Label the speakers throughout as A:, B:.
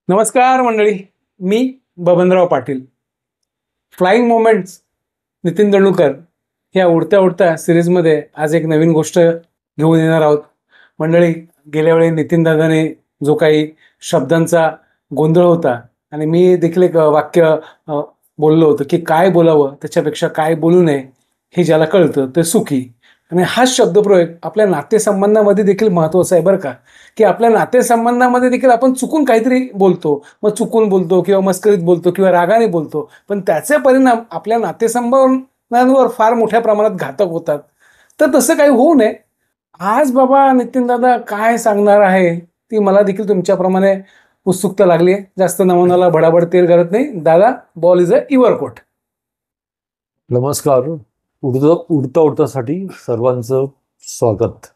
A: नमस्कार मंडळी, मी Babanrao Patil. Flying moments Nitin दंडुकर ह्या उडत्या उडत्या सिरीजमध्ये आज एक नवीन गोष्ट घेऊन येणार आहोत. मंडळी, गेल्या वेळी नितीन दादाने जो काही शब्दांचा गोंधळ होता आणि मी देखील एक वाक्य बोललो होतो की काय बोलावं त्याच्यापेक्षा काय बोलू नये हे ज्याला कळतं ते सुखी. आणि हाच शब्दप्रयोग आपल्या नातेसंबंधामध्ये देखील महत्त्वाचा आहे बरं का, की आपल्या नातेसंबंधामध्ये देखील आपण चुकून काहीतरी बोलतो, मग चुकून बोलतो किंवा मस्करीत बोलतो किंवा रागाने बोलतो, पण त्याचे परिणाम आपल्या नातेसंबंधांवर फार मोठ्या प्रमाणात घातक होतात. तर तसं काही होऊ नये. आज बाबा नितीन दादा काय सांगणार आहे ती मला देखील तुमच्याप्रमाणे उत्सुकता लागली आहे. जास्त नमुनाला भडाभड तेल करत नाही. दादा, ball is a your court.
B: नमस्कार. उडता उडतासाठी सर्वांचं स्वागत.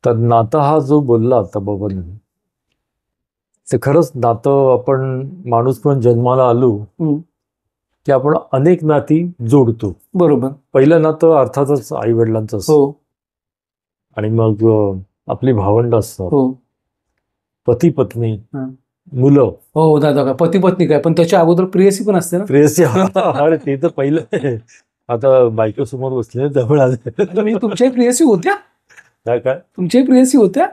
B: तर नातं हा जो बोलला आता बबन, ते खरंच नातं आपण माणूस पण जन्माला आलो की आपण अनेक नाती जोडतो.
A: बरोबर.
B: पहिलं नातं अर्थातच आई वडिलांचं असतं, आणि मग आपली भावंड असतात, पती पत्नी, मुलं.
A: हो दादा, का पती पत्नी काय, पण त्याच्या अगोदर प्रेयसी पण असते ना.
B: प्रेयसी. अरे ते तर पहिलं. आता बायको समोर बसले जवळ आले.
A: तुमच्याही प्रेयसी होत्या?
B: काय काय
A: तुमच्याही प्रेयसी होत्या?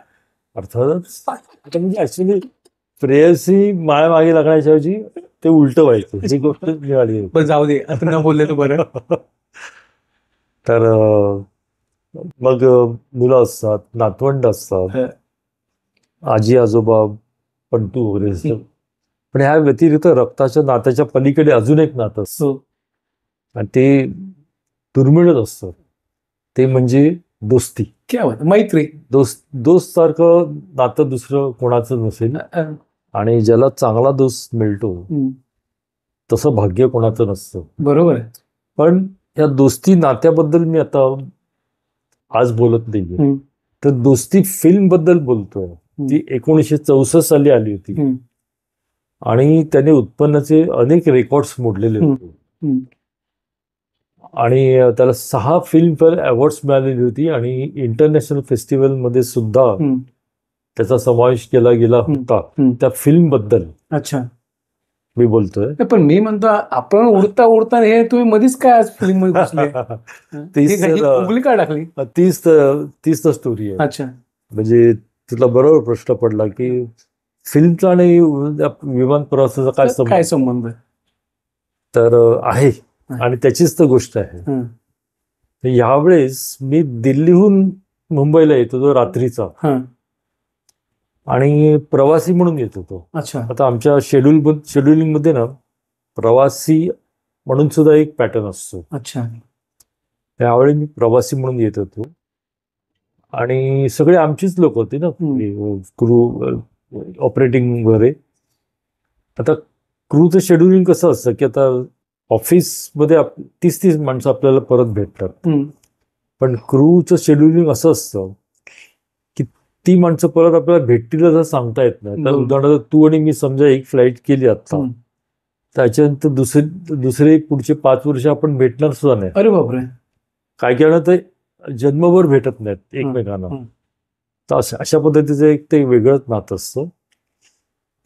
B: अर्थातच. आता म्हणजे ऍक्च्युली प्रेयसी माया मागे लागण्याच्या ऐवजी ते उलट व्हायचं, ही गोष्ट मिळाली.
A: पण जाऊ दे, आपण न बोलले तर बरं.
B: तर मग मुलं असतात, नातवंड असतात, आजी आजोबा, पंटू वगैरे. पण ह्या व्यतिरिक्त रक्ताच्या नात्याच्या पलीकडे अजून एक नातं असतं, आणि ते दुर्मिळच असतं. ते म्हणजे दोस्ती.
A: मैत्री.
B: दोस्त सारखं नातं दुसरं कोणाचं नसेल, आणि ज्याला चांगला दोस्त मिळतो तसं भाग्य कोणाचं नसतं.
A: बरोबर आहे.
B: पण या दोस्ती नात्याबद्दल मी आता आज बोलत नाहीये, तर दोस्ती फिल्म बद्दल बोलतोय. ती 1964 साली आली होती, आणि त्याने उत्पन्नाचे अनेक रेकॉर्ड्स मोडलेले होते, आणि त्याला 6 फिल्मफेअर अवॉर्ड्स मिळालेली होती, आणि इंटरनॅशनल फेस्टिवल मध्ये सुद्धा त्याचा समावेश केला गेला होता. त्या फिल्म बद्दल
A: अच्छा
B: मी बोलतोय.
A: पण मी म्हणतो आपण उडता उडता हे तुम्ही मध्येच काय आज फिल्म मध्ये घुसले? का टाकली?
B: तीच तर स्टोरी आहे.
A: अच्छा,
B: म्हणजे तुला बरोबर प्रश्न पडला की फिल्मचा आणि विमान प्रवासाचा काय
A: संबंध
B: तर आहे, आणि त्याचीच तर गोष्ट आहे. यावेळेस मी दिल्लीहून मुंबईला येत होतो रात्रीचा, आणि प्रवासी म्हणून येत होतो.
A: अच्छा.
B: आता आमच्या शेड्युलिंग मध्ये ना प्रवासी म्हणून सुद्धा एक पॅटर्न असतो.
A: अच्छा.
B: त्यावेळी मी प्रवासी म्हणून येत होतो, आणि सगळे आमचीच लोक होते ना, क्रू, ऑपरेटिंग वगैरे. आता क्रूचं शेड्युलिंग कसं असतं की आता ऑफिसमध्ये 30 माणसं आपल्याला परत भेटतात, पण क्रूचं शेड्युलिंग असं असतं की ती माणसं परत आपल्याला भेटतील असं सांगता येत नाही. तर उदाहरणार्थ तू आणि मी समजा एक फ्लाईट केली आता, त्याच्यानंतर दुसरे पुढचे 5 वर्ष आपण भेटणार सुद्धा नाही.
A: अरे बापरे.
B: काय केलं तर जन्मभर भेटत नाहीत एकमेकांना. तर अशा पद्धतीचं एक ते वेगळंच नातं असतं.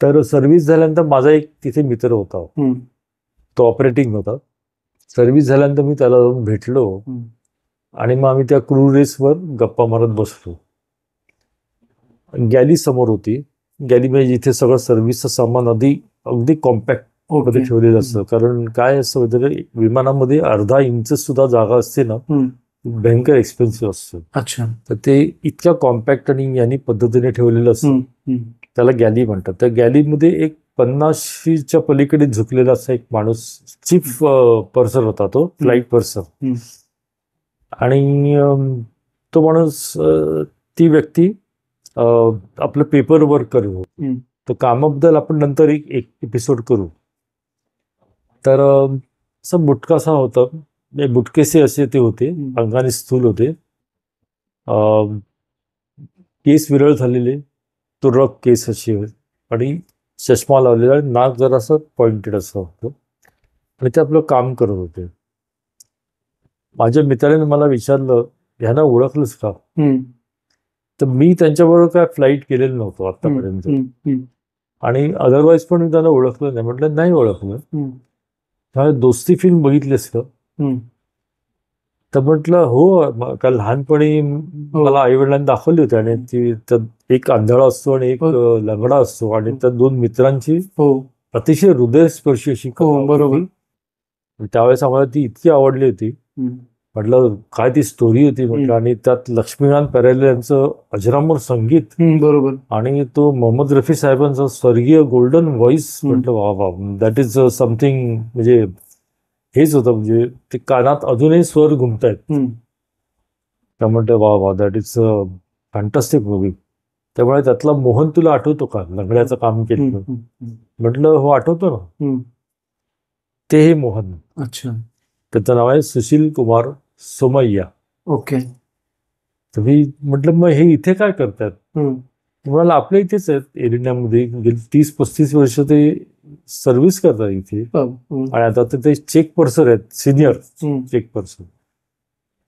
B: तर सर्व्हिस झाल्यानंतर माझा एक तिथे मित्र होता, तो ऑपरेटिंग होता. सर्व्हिस झाल्यानंतर मी त्याला जाऊन भेटलो, आणि मग आम्ही त्या क्रू रेसवर गप्पा मारत बसलो. गॅली समोर होती. गॅली म्हणजे जिथे सगळं सर्व्हिसचं सामान अगदी कॉम्पॅक्ट मध्ये ठेवलेलं असतं. कारण काय असतं, विमानामध्ये अर्धा इंच सुद्धा जागा असते ना, भयंकर एक्सपेन्सिव्ह असतं.
A: अच्छा.
B: तर ते इतक्या कॉम्पॅक्ट आणि यांनी पद्धतीने ठेवलेलं असतं, त्याला गॅली म्हणतात. त्या गॅलीमध्ये एक 50च्या पलीकडे झुकलेला असा एक माणूस, चीफ पर्सन होता, तो फ्लाईट पर्सन. आणि तो माणूस, ती व्यक्ती आपलं पेपर वर्क करत होती. तर कामाबद्दल आपण नंतर एक एपिसोड करू. तर असं बुटकासा होता, बुटकेसे असे ते होते, अंगाने स्थूल होते, केस विरळ झालेले, तुरळक केस असे, आणि चष्मा लावलेला, नाक जरा असं पॉइंटेड असं होतं, आणि ते आपलं काम करत होते. माझ्या मित्राने मला विचारलं, ह्यांना ओळखलंच का? तर मी त्यांच्याबरोबर काय फ्लाईट केलेलं नव्हतं आतापर्यंत. आणि अदरवाईज पण मी त्यांना ओळखलं नाही. म्हटलं नाही ओळखलं. त्यामुळे दोस्ती फिल्म बघितलीस का? तर म्हटलं हो, काल लहानपणी मला आई वडिलांनी दाखवली होती. आणि ती एक आंधळा असतो आणि एक लंगडा असतो आणि त्या दोन मित्रांची अतिशय हृदयस्पर्शी अशी
A: बरोबर.
B: त्यावेळेस आम्हाला ती इतकी आवडली होती. म्हटलं काय ती स्टोरी होती म्हटलं. आणि त्यात लक्ष्मीकांत प्यारेलाल यांचं अजरामर संगीत,
A: बरोबर,
B: आणि तो मोहम्मद रफी साहेबांचा स्वर्गीय गोल्डन व्हॉइस. म्हटलं वा वा, दॅट इज समथिंग. म्हणजे हेच होतं, म्हणजे ते कानात अजूनही स्वर घुमतायत. त्या म्हटलं वा वा, दॅट इज फॅन्टास्टिक मूवी. त्यामुळे त्यातला मोहन तुला आठवतो का, लंगड्याचं काम केलं? म्हटलं हो आठवतो ना, ते हे मोहन.
A: अच्छा.
B: त्याचं नाव आहे सुशील कुमार सोमय्या.
A: ओके.
B: तर मी म्हटलं मग हे इथे काय करतात? म्हणाला आपल्या इथेच आहेत एअर इंडियामध्ये, गेली 30-35 वर्ष ते सर्व्हिस करतात इथे. आणि आता ते चेक पर्सन आहेत, सिनियर चेक पर्सन.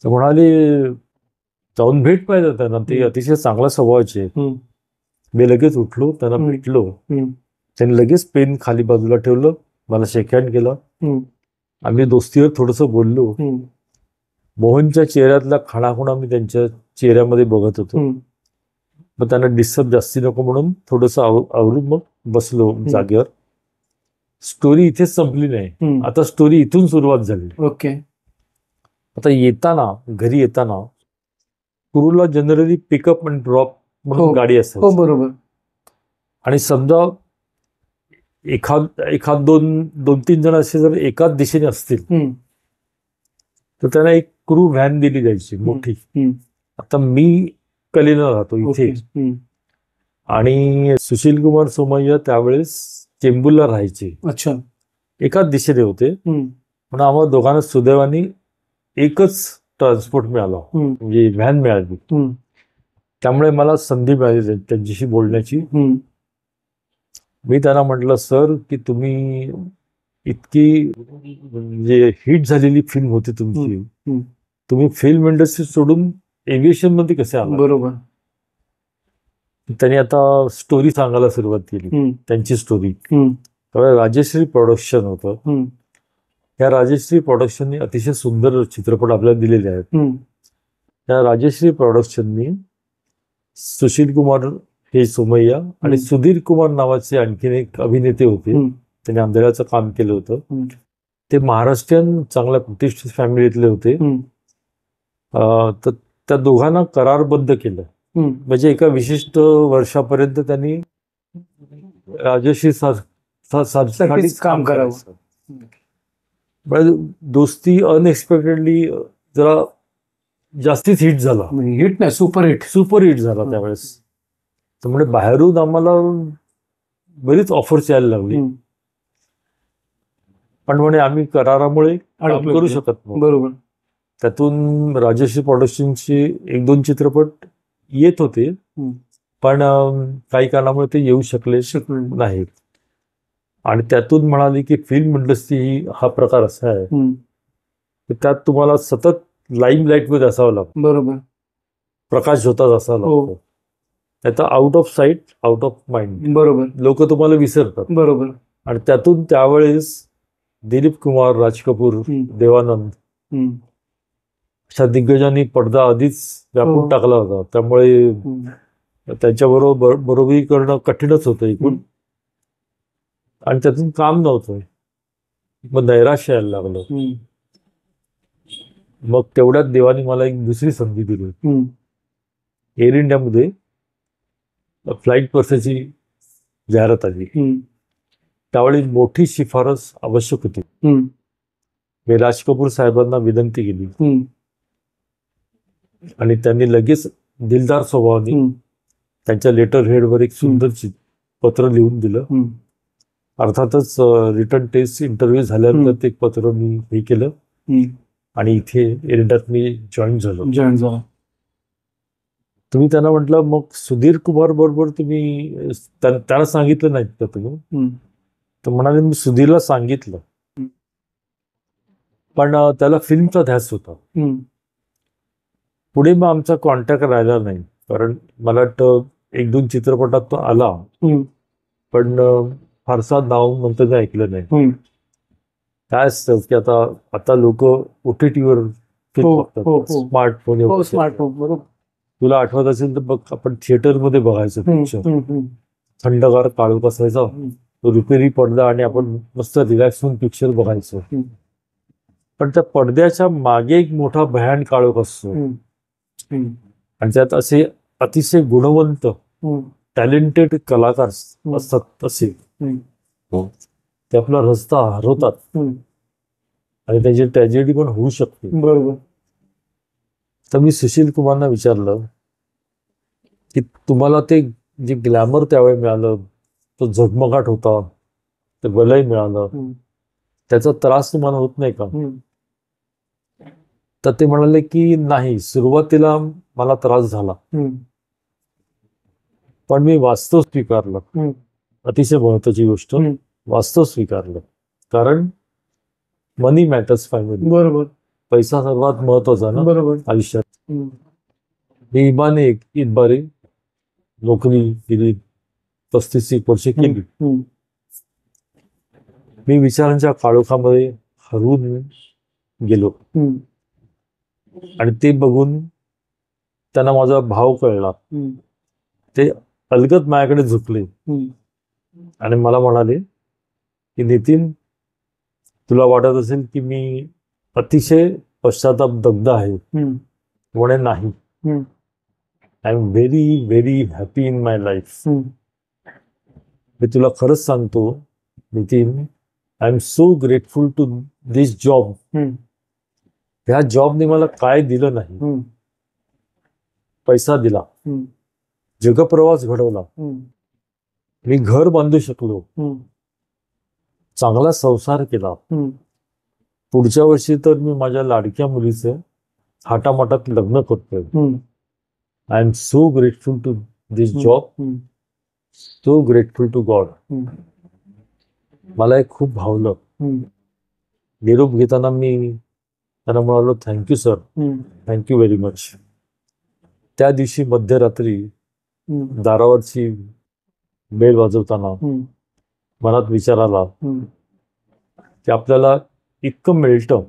B: तर म्हणाले जाऊन भेट पाहिजे त्यांना, ते अतिशय चांगल्या स्वभावाचे. मी लगेच उठलो, त्यांना भेटलो. त्यांनी लगेच पेन खाली बाजूला ठेवलं, मला शेक हँड केला. आम्ही दोस्तीवर थोडंसं बोललो. मोहनच्या चेहऱ्यातला खाणाखुणा मी त्यांच्या चेहऱ्यामध्ये बघत होतो. मग त्यांना डिस्टर्ब जास्ती नको म्हणून थोडंसं आवरून मग बसलो जागेवर. स्टोरी इथेच संपली नाही, आता स्टोरी इथून सुरुवात झाली.
A: ओके.
B: आता येताना, घरी येताना कुरूला जनरली पिकअप आणि ड्रॉप म्हणून गाडी असते.
A: बरोबर.
B: आणि समजा एखाद 2-3 जण असे जर एकाच दिशेने असतील तर त्यांना एक क्रू व्हॅन दिली जायची मोठी. आता मी कलेला राहतो इथे, आणि सुशील कुमार सोमय्या त्यावेळेस चेंबूरला राहायचे.
A: अच्छा.
B: एकाच दिशेने होते. पण आम्हाला दोघांना सुदैवाने एकच ट्रान्सपोर्ट मिळाला, म्हणजे व्हॅन मिळाली. त्यामुळे मला संधी मिळाली त्यांच्याशी बोलण्याची. मी त्यांना म्हटलं सर की तुम्ही इतकी म्हणजे हिट झालेली फिल्म होती तुमची, तुम्ही फिल्म इंडस्ट्री सोडून एव्हिएशन मध्ये कसे आला?
A: बरोबर.
B: त्यांनी आता स्टोरी सांगायला सुरुवात केली, त्यांची स्टोरी. राजश्री प्रोडक्शन होतं. या राजश्री प्रोडक्शनने अतिशय सुंदर चित्रपट आपल्याला दिलेले आहेत. त्या राजश्री प्रोडक्शननी सुशील कुमार हे सोमय्या आणि सुधीर कुमार नावाचे आणखीन एक अभिनेते होते, त्यांनी आंधळ्याचं काम केलं होतं. ते महाराष्ट्रीयन चांगल्या प्रतिष्ठित फॅमिलीतले होते. तर त्या दोघांना करारबद्ध केलं, म्हणजे एका विशिष्ट वर्षापर्यंत त्यांनी राजश्री साठी काम करावं. दोस्ती अनएक्सपेक्टेडली जरा जास्तीच हिट झाला.
A: हिट नाही,
B: सुपरहिट झाला त्यावेळेस. त्यामुळे बाहेरून आम्हाला बरीच ऑफर्स यायला लागली. पण म्हणे आम्ही करारामुळे काम करू शकत नाही.
A: बरोबर.
B: त्यातून राजश्री प्रोडक्शनचे 1-2 चित्रपट येत होते, पण काही कारणामुळे ते येऊ शकले नाहीत. आणि त्यातून म्हणाले की फिल्म इंडस्ट्री ही हा प्रकार असा आहे, त्यात तुम्हाला सतत लाईम मध्ये असावं लागतं.
A: बरोबर.
B: प्रकाश होताच असावा लागतो. त्याचा out of site out of mind.
A: बरोबर.
B: लोक तुम्हाला विसरतात.
A: बरोबर.
B: आणि त्यातून त्यावेळेस दिलीप कुमार, राज कपूर, देवानंद अशा दिग्गजांनी पडदा आधीच व्यापून टाकला होता. त्यामुळे त्यांच्याबरोबर बरोबरी करणं कठीणच होतं एकूण. आणि त्यातून काम नव्हतं, मग नैराश्य यायला लागलं. मग तेवढ्यात देवानी मला एक दुसरी संधी दिली. एअर इंडियामध्ये फ्लाईट पर्सेसची जाहिरात आली. त्यावेळी मोठी शिफारस आवश्यक होती. मी राज कपूर साहेबांना विनंती केली आणि त्यांनी लगेच दिलदार स्वभावाने त्यांच्या लेटर हेडवर एक सुंदर पत्र लिहून दिलं. अर्थातच रिटर्न टेस्ट इंटरव्ह्यू झाल्यानंतर ते पत्र मी हे केलं आणि इथे एअर इंडियात मी जॉईन झालो. तुम्ही त्यांना म्हटलं मग सुधीर कुमार बरोबर तुम्ही त्याला सांगितलं नाहीत का तुम्ही? तर म्हणाले मी सुधीरला सांगितलं, पण त्याला फिल्मचा ध्यास होता. पुढे मग आमचा कॉन्टॅक्ट राहिला नाही, कारण मला वाटतं 1-2 चित्रपटात तो आला, पण फारसा नाव नंतर मी ऐकलं नाही. काय असतं की आता लोक OTT-वर फिल्म
A: हो,
B: बघतात,
A: हो, हो.
B: स्मार्टफोन.
A: स्मार्टफोन बरोबर.
B: तुला आठवत असेल तर बघ, आपण थिएटरमध्ये बघायचो पिक्चर. थंडगार काळोख असायचा, तो रुपेरी पडदा आणि आपण मस्त रिलॅक्स होऊन पिक्चर बघायचो. पण त्या पडद्याच्या मागे एक मोठा भयान काळोख असतो आणि त्यात असे अतिशय गुणवंत टॅलेंटेड कलाकार असतात. असे ते आपला रस्ता हरवतात आणि त्याची ट्रॅजेडी पण होऊ शकते.
A: बरोबर.
B: तर मी सुशील कुमारना विचारलं की तुम्हाला ते जे ग्लॅमर त्यावेळी मिळालं, तो झगमगाट होता, ते वलय मिळालं, त्याचा त्रास तुम्हाला होत नाही का? तर ते म्हणाले की नाही, सुरुवातीला मला त्रास झाला, पण मी वास्तव स्वीकारलं. अतिशय महत्वाची गोष्ट, वास्तव स्वीकारलं. कारण मनी मॅटर्स फायनली.
A: बरोबर.
B: पैसा सर्वात महत्वाचा ना
A: बरोबर
B: आयुष्यात. मी इमाने इतबारे नोकरी केली, 35 वर्षे केली. मी विचारांच्या काळोखामध्ये हरवून गेलो आणि ते बघून त्यांना माझा भाव कळला. ते अलगद माझ्याकडे झुकले आणि मला म्हणाले की नितीन, तुला वाटत असेल की मी अतिशय पश्चाताप दग्ध आहे. म्हणे नाही, I am very very happy in my life. मी तुला खरंच सांगतो Nitin, I am so grateful to this job. ह्या जॉबने मला काय दिलं नाही. पैसा दिला, जगप्रवास घडवला, मी घर बांधू शकलो, चांगला संसार केला. पुढच्या वर्षी तर मी माझ्या लाडक्या मुलीचं थाटामाटात लग्न करतोय. I am so grateful to this job, so grateful to God. मला एक खूप भावलं. निरोप घेताना मी त्यांना म्हणालो, thank you sir, thank you very much. त्या दिवशी मध्यरात्री दारावरची बेल वाजवताना मनात विचार आला की आपल्याला इतकं मिळतं,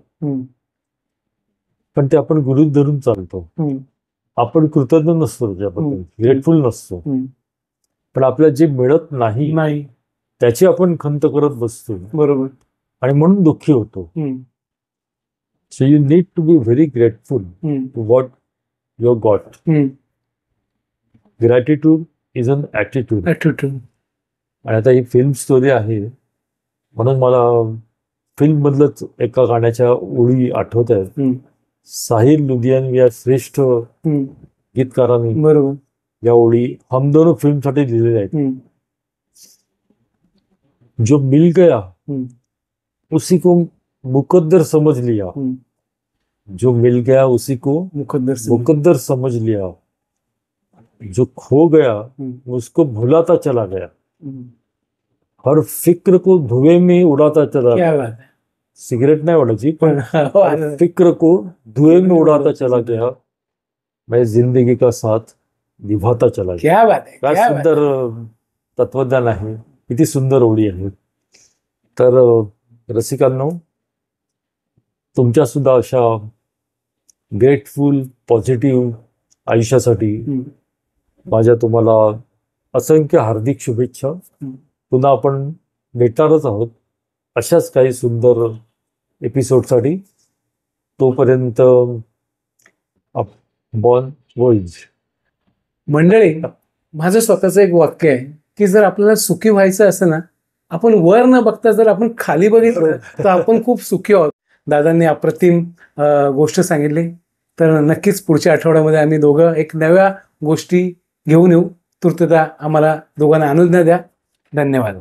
B: पण ते आपण गृहीत धरून चालतो. आपण कृतज्ञ नसतो, त्याच्याबद्दल ग्रेटफुल नसतो. पण आपल्याला जे मिळत नाही त्याची आपण खंत करत बसतो. बरोबर. आणि म्हणून दुःखी होतो. So you need to be very grateful to what you got. Gratitude is an attitude. आणि आता ही फिल्म स्टोरी आहे म्हणून मला फिल्म मधलंच एका गाण्याच्या ओळी आठवत आहेत. साहिल लुधियानवी या श्रेष्ठ गीतकारांनी बरोबर या ओळी हम दोनों फिल्म साठी लिहिलेल्या आहेत. जो मिल गया उसी को मुकद्दर समझ लिया, जो मिल गया उसी को मुकद्दर समझ लिया, जो खो गया उसको भुलाता चला गया, हर फिक्र को धुएं में उड़ाता चला गया. सिगरेट नाही ओढायची, पण फिक्र को धुएं में उड़ाता चला गया, मैं जिंदगी का साथ निभाता चला गया.
A: क्या बात है,
B: काय सुंदर तत्वज्ञान आहे, किती सुंदर ओळी आहे. तर रसिकांनो, तुमच्या सुद्धा अशा ग्रेटफुल पॉझिटिव्ह आयुष्यासाठी माझ्या तुम्हाला असंख्य हार्दिक शुभेच्छा. पुन्हा आपण भेटणारच आहोत अशाच काही सुंदर एपिसोडसाठी. तोपर्यंत बॉर्न वॉइज.
A: मंडळी, माझं स्वतःचं एक वाक्य आहे की जर आपल्याला सुखी व्हायचं असेल ना, आपण वर न बघता जर आपण खाली बघितलं तर आपण खूप सुखी आहोत. दादांनी अप्रतिम गोष्ट सांगितली. तर नक्कीच पुढच्या आठवड्यामध्ये आम्ही दोघं एक नव्या गोष्टी घेऊन येऊ. तूर्तता आम्हाला दोघांना आनंद द्या. धन्यवाद.